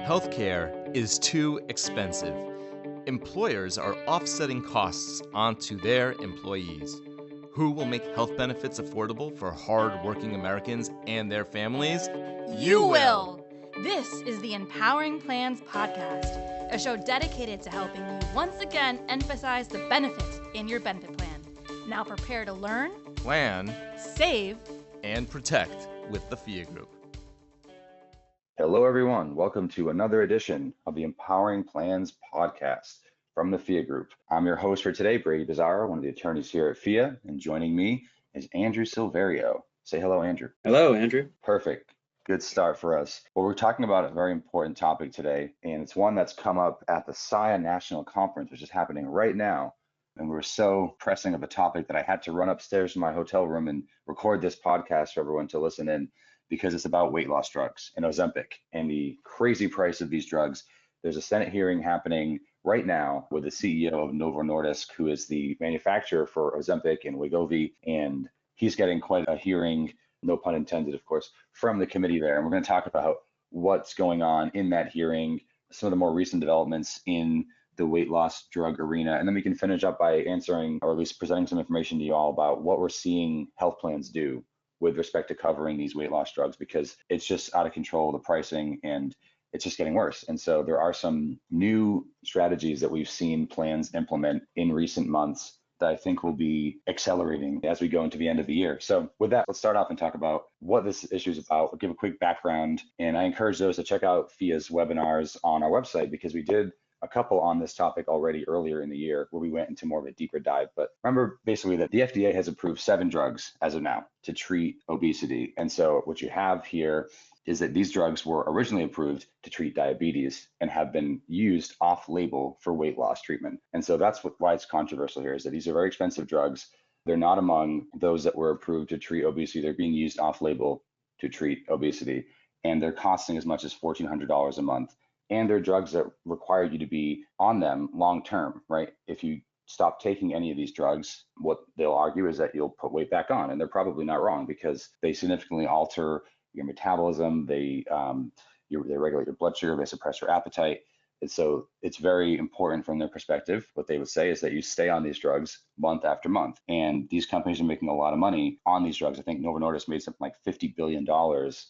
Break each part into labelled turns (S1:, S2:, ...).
S1: Healthcare is too expensive. Employers are offsetting costs onto their employees. Who will make health benefits affordable for hard-working Americans and their families?
S2: You will! This is the Empowering Plans Podcast, a show dedicated to helping you once again emphasize the benefits in your benefit plan. Now prepare to learn,
S1: Plan,
S2: save,
S1: and protect with the FIA Group.
S3: Hello, everyone. Welcome to another edition of the Empowering Plans Podcast from the FIA Group. I'm your host for today, Brady, Bizarro, one of the attorneys here at FIA, and joining me is Andrew Silverio. Say hello, Andrew.
S4: Hello, Andrew.
S3: Perfect. Good start for us. Well, we're talking about a very important topic today, and it's one that's come up at the SIA National Conference, which is happening right now. And we're so pressing of a topic that I had to run upstairs to my hotel room and record this podcast for everyone to listen in, because it's about weight loss drugs and Ozempic and the crazy price of these drugs. There's a Senate hearing happening right now with the CEO of Novo Nordisk, who is the manufacturer for Ozempic and Wegovy, and he's getting quite a hearing, no pun intended, of course, from the committee there. And we're going to talk about what's going on in that hearing, some of the more recent developments in the weight loss drug arena, and then we can finish up by answering, or at least presenting some information to you all about what we're seeing health plans do with respect to covering these weight loss drugs, because it's just out of control, the pricing, and it's just getting worse. And so there are some new strategies that we've seen plans implement in recent months that I think will be accelerating as we go into the end of the year. So with that, let's start off and talk about what this issue is about. I'll give a quick background, and I encourage those to check out FIA's webinars on our website, because we did a couple on this topic already earlier in the year where we went into more of a deeper dive. But remember basically that the FDA has approved 7 drugs as of now to treat obesity. And so what you have here is that these drugs were originally approved to treat diabetes and have been used off-label for weight loss treatment. And so that's why it's controversial here, is that these are very expensive drugs. They're not among those that were approved to treat obesity. They're being used off-label to treat obesity, and they're costing as much as $1,400 a month. And they're drugs that require you to be on them long term, right? If you stop taking any of these drugs, what they'll argue is that you'll put weight back on. And they're probably not wrong, because they significantly alter your metabolism, they regulate your blood sugar, they suppress your appetite. And so it's very important from their perspective. What they would say is that you stay on these drugs month after month. And these companies are making a lot of money on these drugs. I think Novo Nordisk made something like $50 billion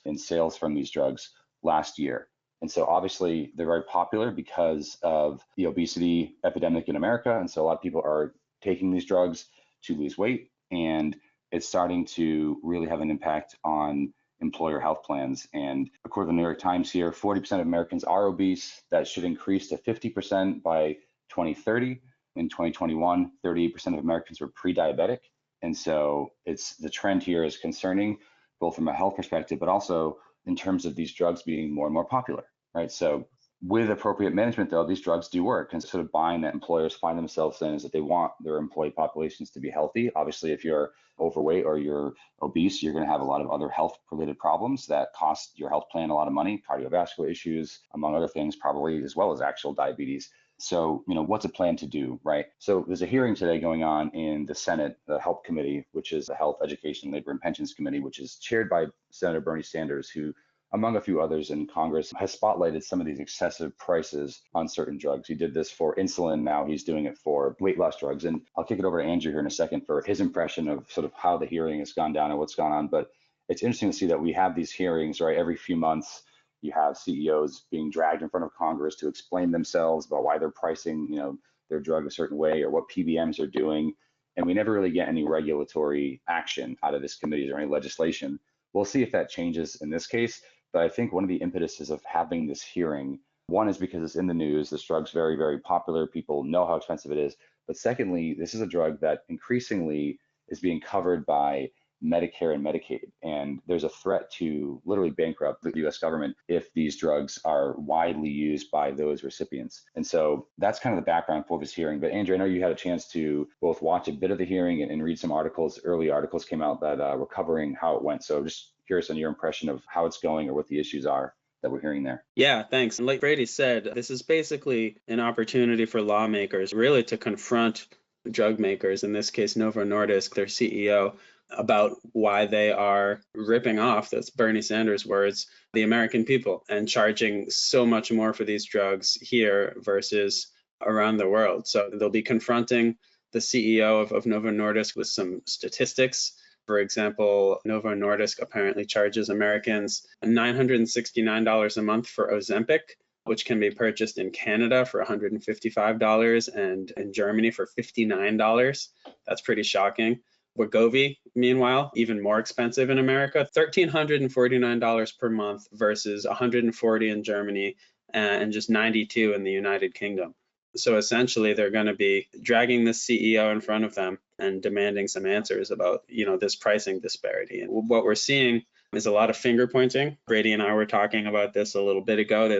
S3: in sales from these drugs last year. And so obviously they're very popular because of the obesity epidemic in America. And so a lot of people are taking these drugs to lose weight, and it's starting to really have an impact on employer health plans. And according to the New York Times here, 40% of Americans are obese. That should increase to 50% by 2030. In 2021, 38% of Americans were pre-diabetic. And so the trend here is concerning, both from a health perspective, but also in terms of these drugs being more and more popular, right? So with appropriate management, though, these drugs do work. And sort of buying that employers find themselves in is that they want their employee populations to be healthy. Obviously, if you're overweight or you're obese, you're going to have a lot of other health-related problems that cost your health plan a lot of money, cardiovascular issues, among other things, probably, as well as actual diabetes. So, what's a plan to do, right? So there's a hearing today going on in the Senate, the Health Committee, which is the Health, Education, Labor, and Pensions Committee, which is chaired by Senator Bernie Sanders, who, among a few others in Congress, has spotlighted some of these excessive prices on certain drugs. He did this for insulin. Now he's doing it for weight loss drugs. And I'll kick it over to Andrew here in a second for his impression of sort of how the hearing has gone down and what's gone on. But it's interesting to see that we have these hearings, right? Every few months, you have CEOs being dragged in front of Congress to explain themselves about why they're pricing, their drug a certain way, or what PBMs are doing. And we never really get any regulatory action out of this committee or any legislation. We'll see if that changes in this case. But I think one of the impetuses of having this hearing, one is because it's in the news. This drug's very, very popular. People know how expensive it is. But secondly, this is a drug that increasingly is being covered by Medicare and Medicaid. And there's a threat to literally bankrupt the US government if these drugs are widely used by those recipients. And so that's kind of the background for this hearing. But Andrew, I know you had a chance to both watch a bit of the hearing and read some articles. Early articles came out that were covering how it went. So just curious on your impression of how it's going or what the issues are that we're hearing there.
S4: Yeah, thanks. And like Brady said, this is basically an opportunity for lawmakers really to confront drug makers, in this case Novo Nordisk, their CEO, about why they are ripping off, that's Bernie Sanders' words, the American people and charging so much more for these drugs here versus around the world. So they'll be confronting the CEO of Novo Nordisk with some statistics. For example, Novo Nordisk apparently charges Americans $969 a month for Ozempic, which can be purchased in Canada for $155 and in Germany for $59. That's pretty shocking. Wegovy, meanwhile, even more expensive in America, $1,349 per month versus $140 in Germany and just $92 in the United Kingdom. So essentially, they're going to be dragging the CEO in front of them and demanding some answers about, this pricing disparity. And what we're seeing is a lot of finger pointing. Brady and I were talking about this a little bit ago.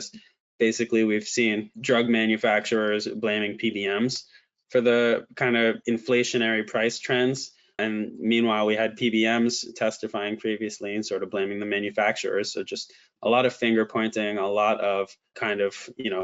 S4: Basically, we've seen drug manufacturers blaming PBMs for the kind of inflationary price trends. And meanwhile, we had PBMs testifying previously and sort of blaming the manufacturers. So just a lot of finger pointing, a lot of kind of,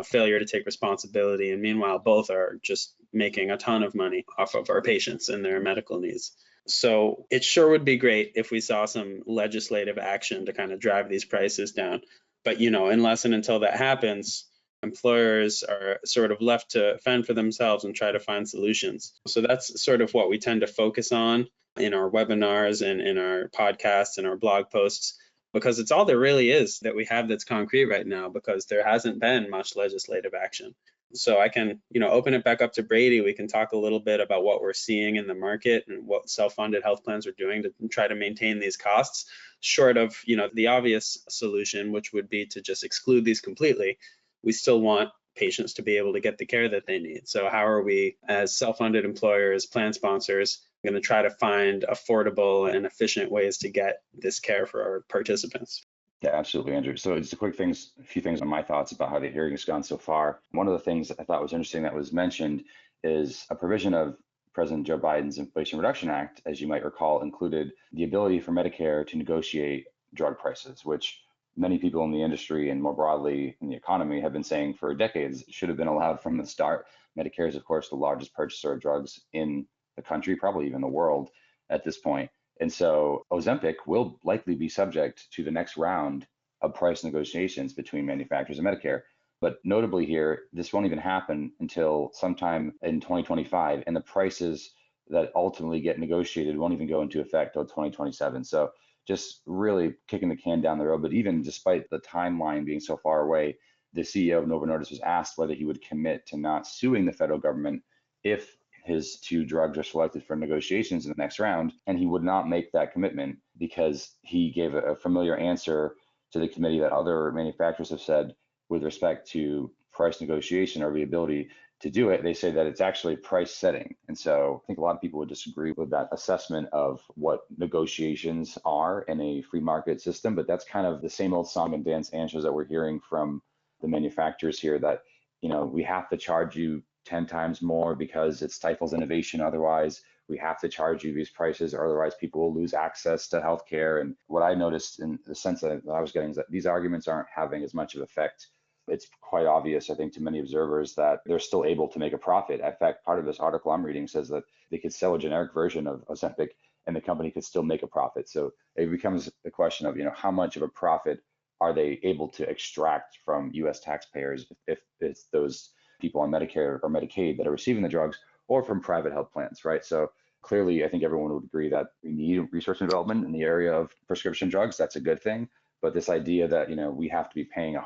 S4: failure to take responsibility. And meanwhile, both are just making a ton of money off of our patients and their medical needs. So it sure would be great if we saw some legislative action to kind of drive these prices down. But, unless and until that happens, employers are sort of left to fend for themselves and try to find solutions. So that's sort of what we tend to focus on in our webinars and in our podcasts and our blog posts, because it's all there really is that we have that's concrete right now, because there hasn't been much legislative action. So I can, open it back up to Brady. We can talk a little bit about what we're seeing in the market and what self-funded health plans are doing to try to maintain these costs, short of, the obvious solution, which would be to just exclude these completely. We still want patients to be able to get the care that they need. So how are we, as self-funded employers, plan sponsors, going to try to find affordable and efficient ways to get this care for our participants?
S3: Yeah, absolutely, Andrew. So just a few things on my thoughts about how the hearing has gone so far. One of the things that I thought was interesting that was mentioned is a provision of President Joe Biden's Inflation Reduction Act, as you might recall, included the ability for Medicare to negotiate drug prices, which many people in the industry and more broadly in the economy have been saying for decades should have been allowed from the start. Medicare is, of course, the largest purchaser of drugs in the country, probably even the world at this point. And so Ozempic will likely be subject to the next round of price negotiations between manufacturers and Medicare. But notably here, this won't even happen until sometime in 2025, and the prices that ultimately get negotiated won't even go into effect until 2027. So just really kicking the can down the road. But even despite the timeline being so far away, the CEO of Novo Nordisk was asked whether he would commit to not suing the federal government if his two drugs are selected for negotiations in the next round, and he would not make that commitment because he gave a familiar answer to the committee that other manufacturers have said with respect to price negotiation or the ability to do it. They say that it's actually price setting. And so I think a lot of people would disagree with that assessment of what negotiations are in a free market system, but that's kind of the same old song and dance answers that we're hearing from the manufacturers here, that, we have to charge you 10 times more because it stifles innovation. Otherwise, we have to charge you these prices, or otherwise people will lose access to healthcare. And what I noticed in the sense that I was getting is that these arguments aren't having as much of effect. It's quite obvious, I think, to many observers that they're still able to make a profit. In fact, part of this article I'm reading says that they could sell a generic version of Ozempic and the company could still make a profit. So it becomes a question of, how much of a profit are they able to extract from US taxpayers if it's those people on Medicare or Medicaid that are receiving the drugs, or from private health plans, right? So clearly, I think everyone would agree that we need research and development in the area of prescription drugs. That's a good thing. But this idea that, we have to be paying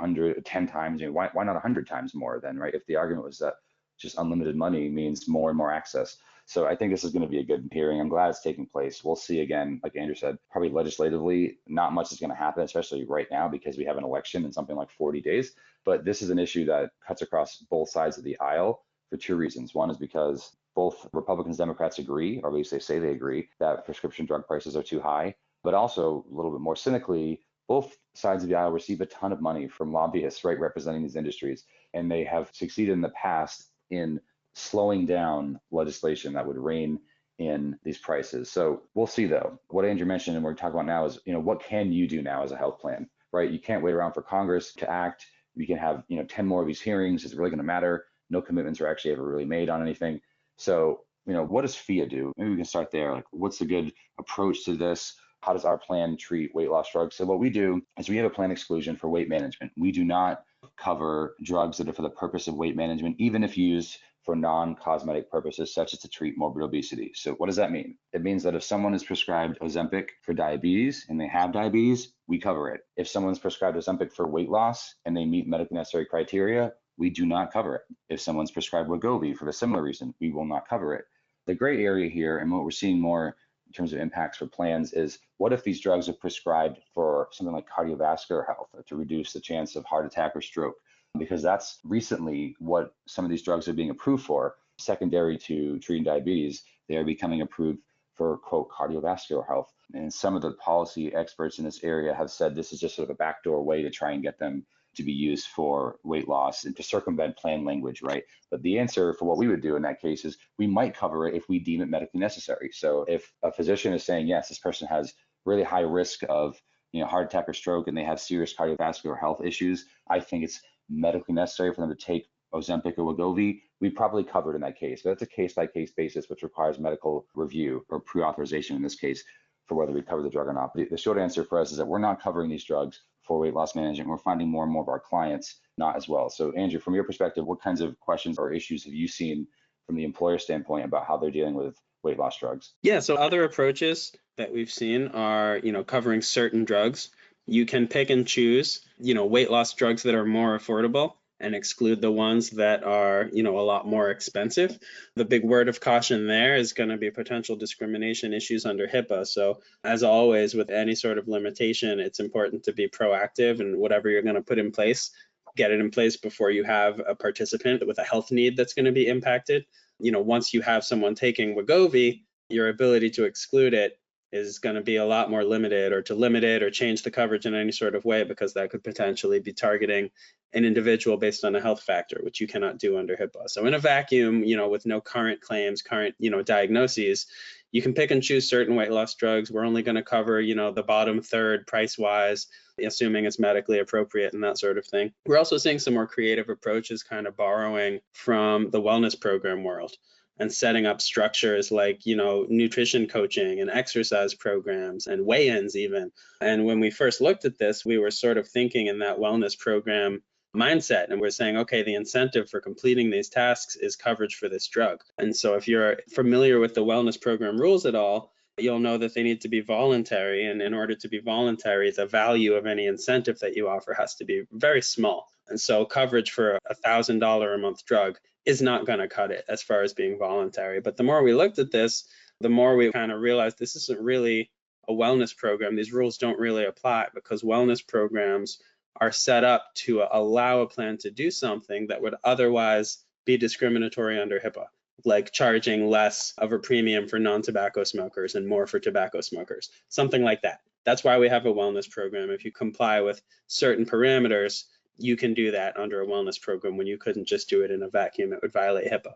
S3: 10 times, why not 100 times more then, right? If the argument was that just unlimited money means more and more access. So I think this is going to be a good hearing. I'm glad it's taking place. We'll see again, like Andrew said, probably legislatively, not much is going to happen, especially right now, because we have an election in something like 40 days. But this is an issue that cuts across both sides of the aisle for two reasons. One is because both Republicans and Democrats agree, or at least they say they agree, that prescription drug prices are too high. But also, a little bit more cynically, both sides of the aisle receive a ton of money from lobbyists, right, representing these industries. And they have succeeded in the past in slowing down legislation that would rein in these prices. So we'll see, though. What Andrew mentioned and we're talking about now is, what can you do now as a health plan, right? You can't wait around for Congress to act. We can have, 10 more of these hearings. Is it really going to matter? No commitments are actually ever really made on anything. So what does FIA do? Maybe we can start there. Like, what's a good approach to this? How does our plan treat weight loss drugs? So what we do is we have a plan exclusion for weight management. We do not cover drugs that are for the purpose of weight management, even if used for non-cosmetic purposes, such as to treat morbid obesity. So what does that mean? It means that if someone is prescribed Ozempic for diabetes and they have diabetes, we cover it. If someone's prescribed Ozempic for weight loss and they meet medically necessary criteria, we do not cover it. If someone's prescribed Wegovy for a similar reason, we will not cover it. The gray area here, and what we're seeing more in terms of impacts for plans, is what if these drugs are prescribed for something like cardiovascular health or to reduce the chance of heart attack or stroke? Because that's recently what some of these drugs are being approved for. Secondary to treating diabetes, they are becoming approved for, quote, cardiovascular health. And some of the policy experts in this area have said this is just sort of a backdoor way to try and get them to be used for weight loss and to circumvent plan language, right? But the answer for what we would do in that case is we might cover it if we deem it medically necessary. So if a physician is saying, yes, this person has really high risk of heart attack or stroke and they have serious cardiovascular health issues, I think it's medically necessary for them to take Ozempic or Wegovy, we probably covered in that case. But that's a case-by-case basis, which requires medical review or pre-authorization in this case for whether we cover the drug or not. But the short answer for us is that we're not covering these drugs for weight loss management. We're finding more and more of our clients not as well. So Andrew, from your perspective, what kinds of questions or issues have you seen from the employer standpoint about how they're dealing with weight loss drugs?
S4: Yeah, so other approaches that we've seen are, covering certain drugs. You can pick and choose, weight loss drugs that are more affordable and exclude the ones that are, a lot more expensive. The big word of caution there is going to be potential discrimination issues under HIPAA. So as always, with any sort of limitation, it's important to be proactive, and whatever you're going to put in place, get it in place before you have a participant with a health need that's going to be impacted. Once you have someone taking Wegovy, your ability to exclude it is going to be a lot more limited, or to limit it or change the coverage in any sort of way, because that could potentially be targeting an individual based on a health factor, which you cannot do under HIPAA. So in a vacuum, with no current claims, current, diagnoses, you can pick and choose certain weight loss drugs. We're only going to cover, the bottom third price-wise, assuming it's medically appropriate and that sort of thing. We're also seeing some more creative approaches, kind of borrowing from the wellness program world and setting up structures like, nutrition coaching and exercise programs and weigh-ins even. And when we first looked at this, we were sort of thinking in that wellness program mindset, and we're saying, okay, the incentive for completing these tasks is coverage for this drug. And so if you're familiar with the wellness program rules at all, you'll know that they need to be voluntary. And in order to be voluntary, the value of any incentive that you offer has to be very small. And so coverage for a $1,000 a month drug is not going to cut it as far as being voluntary. But the more we looked at this, the more we kind of realized this isn't really a wellness program. These rules don't really apply, because wellness programs are set up to allow a plan to do something that would otherwise be discriminatory under HIPAA, like charging less of a premium for non-tobacco smokers and more for tobacco smokers, something like that. That's why we have a wellness program. If you comply with certain parameters, you can do that under a wellness program when you couldn't just do it in a vacuum. It would violate HIPAA.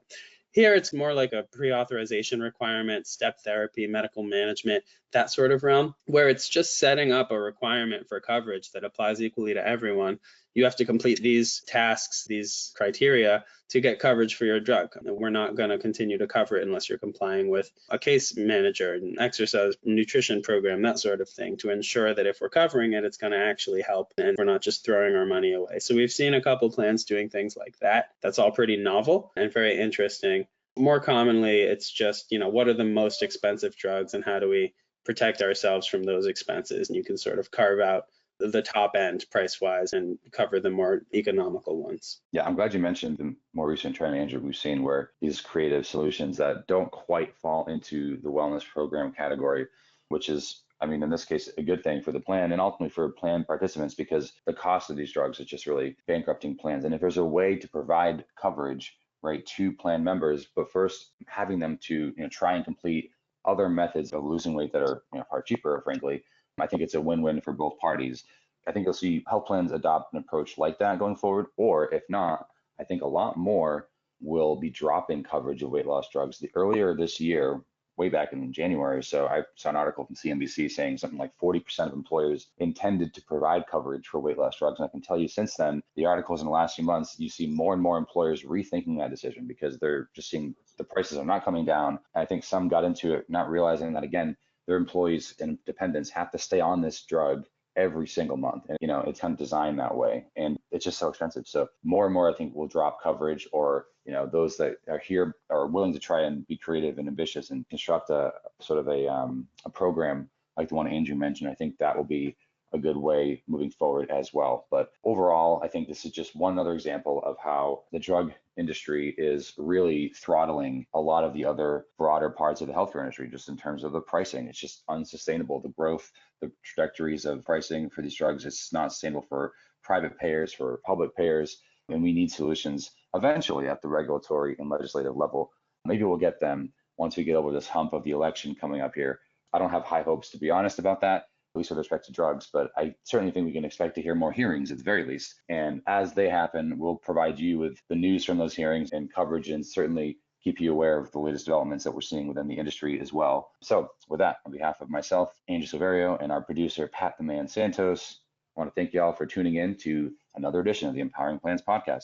S4: Here, it's more like a pre-authorization requirement, step therapy, medical management, that sort of realm, where it's just setting up a requirement for coverage that applies equally to everyone. You have to complete these tasks, these criteria, to get coverage for your drug. And we're not going to continue to cover it unless you're complying with a case manager, an exercise nutrition program, that sort of thing, to ensure that if we're covering it, it's going to actually help and we're not just throwing our money away. So we've seen a couple plans doing things like that. That's all pretty novel and very interesting. More commonly, it's just, what are the most expensive drugs and how do we protect ourselves from those expenses? And you can sort of carve out the top end price-wise and cover the more economical ones.
S3: Yeah, I'm glad you mentioned the more recent trend, Andrew, we've seen where these creative solutions that don't quite fall into the wellness program category, which is, in this case, a good thing for the plan and ultimately for plan participants, because the cost of these drugs is just really bankrupting plans. And if there's a way to provide coverage, right, to plan members, but first having them to try and complete other methods of losing weight that are far cheaper, frankly, I think it's a win-win for both parties. I think you'll see health plans adopt an approach like that going forward, or if not, I think a lot more will be dropping coverage of weight loss drugs. Earlier this year, way back in January, so I saw an article from CNBC saying something like 40% of employers intended to provide coverage for weight loss drugs. And I can tell you since then, the articles in the last few months, you see more and more employers rethinking that decision because they're just seeing the prices are not coming down. And I think some got into it not realizing that, again, their employees and dependents have to stay on this drug every single month. And, it's kind of designed that way. And it's just so expensive. So more and more, I think, will drop coverage, or, those that are here are willing to try and be creative and ambitious and construct a sort of a program like the one Andrew mentioned. I think that will be a good way moving forward as well. But overall, I think this is just one other example of how the drug industry is really throttling a lot of the other broader parts of the healthcare industry, just in terms of the pricing. It's just unsustainable. The growth, the trajectories of pricing for these drugs, it's not sustainable for private payers, for public payers. And we need solutions eventually at the regulatory and legislative level. Maybe we'll get them once we get over this hump of the election coming up here. I don't have high hopes, to be honest, about that, at least with respect to drugs, but I certainly think we can expect to hear more hearings at the very least. And as they happen, we'll provide you with the news from those hearings and coverage, and certainly keep you aware of the latest developments that we're seeing within the industry as well. So with that, on behalf of myself, Andrew Silverio, and our producer, Pat the Man Santos, I want to thank you all for tuning in to another edition of the Empowering Plans podcast.